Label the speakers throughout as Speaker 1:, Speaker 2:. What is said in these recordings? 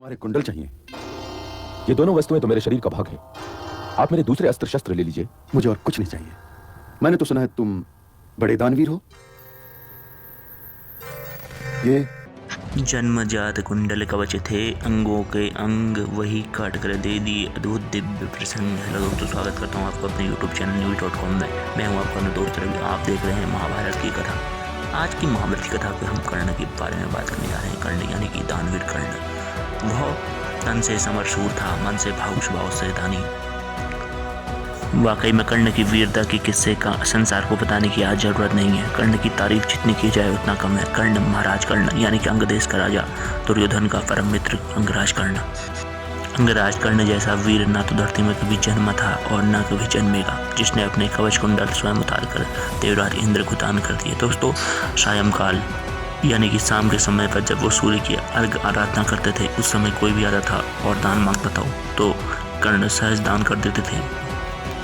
Speaker 1: हमारे कुंडल चाहिए। ये दोनों वस्तुएं तो मेरे शरीर का भाग है। आप मेरे दूसरे अस्त्र शस्त्र ले लीजिए।
Speaker 2: मुझे और कुछ नहीं चाहिए। मैंने तो सुना है तुम बड़े दानवीर हो। ये
Speaker 3: जन्मजात कुंडल कवच थे, अंगों के अंग वही काट कर दे दिए अद्भुत दिव्य प्रसंग। हेलो दोस्तों, स्वागत करता हूँ आपको अपने YouTube चैनल न्यूज़.com में। मैं हूँ आपका अपना दोस्त रवि। आप देख रहे हैं महाभारत की कथा। आज की महाभारत की कथा पे हम कर्ण के बारे में बात करने जा रहे हैं। कर्ण यानी कि दानवीर कर्ण। वह तन से समर शूर था, मन से भावुक स्वभाव से दानी। वाकई में कर्ण की वीरता के किस्से का संसार को बताने की आज जरूरत नहीं है। कर्ण की तारीफ जितनी की जाए उतना कम है। कर्ण महाराज कर्ण यानी कि अंगदेश का राजा, दुर्योधन का परम मित्र अंगराज कर्ण। अंगराज कर्ण जैसा वीर न तो धरती में कभी जन्मा था और न कभी जन्मेगा, जिसने अपने कवच कुंडल स्वयं उतार कर देवराज इंद्र को दान कर दिए। दोस्तों, सायंकाल यानी कि शाम के समय पर जब वो सूर्य की अर्घ आराधना करते थे, उस समय कोई भी आता था और दान मांगता था तो कर्ण सहज दान कर देते थे।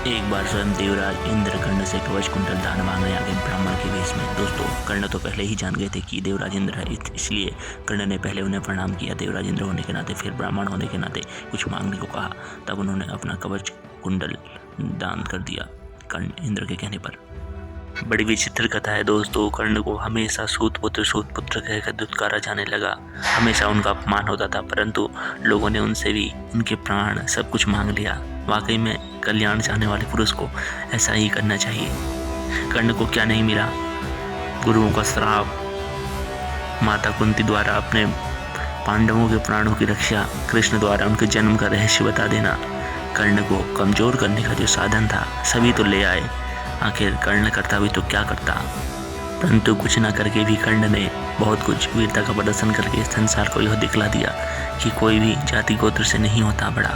Speaker 3: एक बार स्वयं देवराज इंद्र कर्ण से कवच कुंडल दान मांगने आ गए ब्राह्मण के वेश में। दोस्तों, कर्ण तो पहले ही जान गए थे कि देवराज इंद्र है, इसलिए कर्ण ने पहले उन्हें प्रणाम किया देवराज इंद्र होने के नाते, फिर ब्राह्मण होने के नाते कुछ मांगने को कहा। तब उन्होंने अपना कवच कुंडल दान कर दिया कर्ण इंद्र के कहने पर। बड़ी विचित्र कथा है दोस्तों। कर्ण को हमेशा सूत पुत्र कहकर दुत्कारा जाने लगा। हमेशा उनका अपमान होता था, परंतु लोगों ने उनसे भी उनके प्राण सब कुछ मांग लिया। वाकई में कल्याण चाहने वाले पुरुष को ऐसा ही करना चाहिए। कर्ण को क्या नहीं मिला? गुरुओं का श्राप, माता कुंती द्वारा अपने पांडवों के प्राणों की रक्षा, कृष्ण द्वारा उनके जन्म का रहस्य बता देना। कर्ण को कमजोर करने का जो साधन था सभी तो ले आए। आखिर कर्ण करता भी तो क्या करता, परंतु कुछ न करके भी कर्ण ने बहुत कुछ वीरता का प्रदर्शन करके संसार को यह दिखला दिया कि कोई भी जाति गोत्र से नहीं होता बड़ा।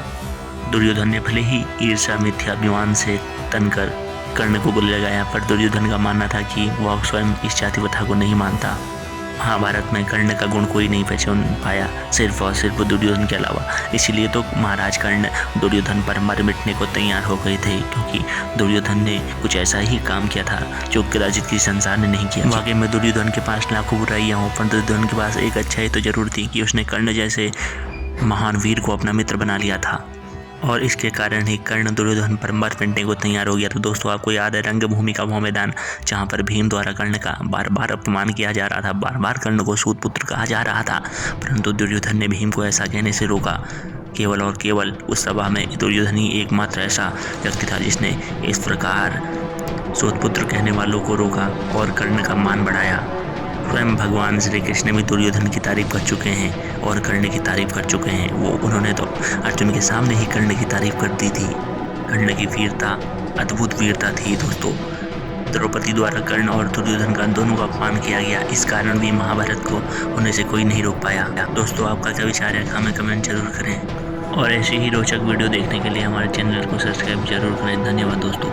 Speaker 3: दुर्योधन ने भले ही ईर्ष्या मिथ्याभिमान से तनकर कर्ण को बुरे लगाया, पर दुर्योधन का मानना था कि वह स्वयं इस जाति प्रथा को नहीं मानता। महाभारत में कर्ण का गुण कोई नहीं पहचान पाया, सिर्फ और सिर्फ दुर्योधन के अलावा। इसीलिए तो महाराज कर्ण दुर्योधन पर मर मिटने को तैयार हो गए थे, क्योंकि दुर्योधन ने कुछ ऐसा ही काम किया था जो कदाचित किसी संसार ने नहीं किया। वाकई में दुर्योधन के पास लाखों बुराइयां हों, पर दुर्योधन के पास एक अच्छाई तो जरूर थी कि उसने कर्ण जैसे महान वीर को अपना मित्र बना लिया था, और इसके कारण ही कर्ण दुर्योधन पर मर मिटने को तैयार हो गया। तो दोस्तों, आपको याद है रंगभूमि का वो मैदान जहाँ पर भीम द्वारा कर्ण का बार बार अपमान किया जा रहा था, बार बार कर्ण को सूत पुत्र कहा जा रहा था, परंतु दुर्योधन ने भीम को ऐसा कहने से रोका। केवल और केवल उस सभा में दुर्योधन ही एकमात्र ऐसा व्यक्ति था जिसने इस प्रकार सूत पुत्र कहने वालों को रोका और कर्ण का मान बढ़ाया। स्वयं भगवान श्री कृष्ण भी दुर्योधन की तारीफ कर चुके हैं और कर्ण की तारीफ कर चुके हैं। उन्होंने तो अर्जुन के सामने ही कर्ण की तारीफ कर दी थी। कर्ण की वीरता अद्भुत वीरता थी दोस्तों। द्रौपदी द्वारा कर्ण और दुर्योधन का दोनों का अपमान किया गया, इस कारण भी महाभारत को होने से कोई नहीं रोक पाया। दोस्तों, आपका क्या विचार है हमें कमेंट जरूर करें, और ऐसी ही रोचक वीडियो देखने के लिए हमारे चैनल को सब्सक्राइब जरूर करें। धन्यवाद दोस्तों।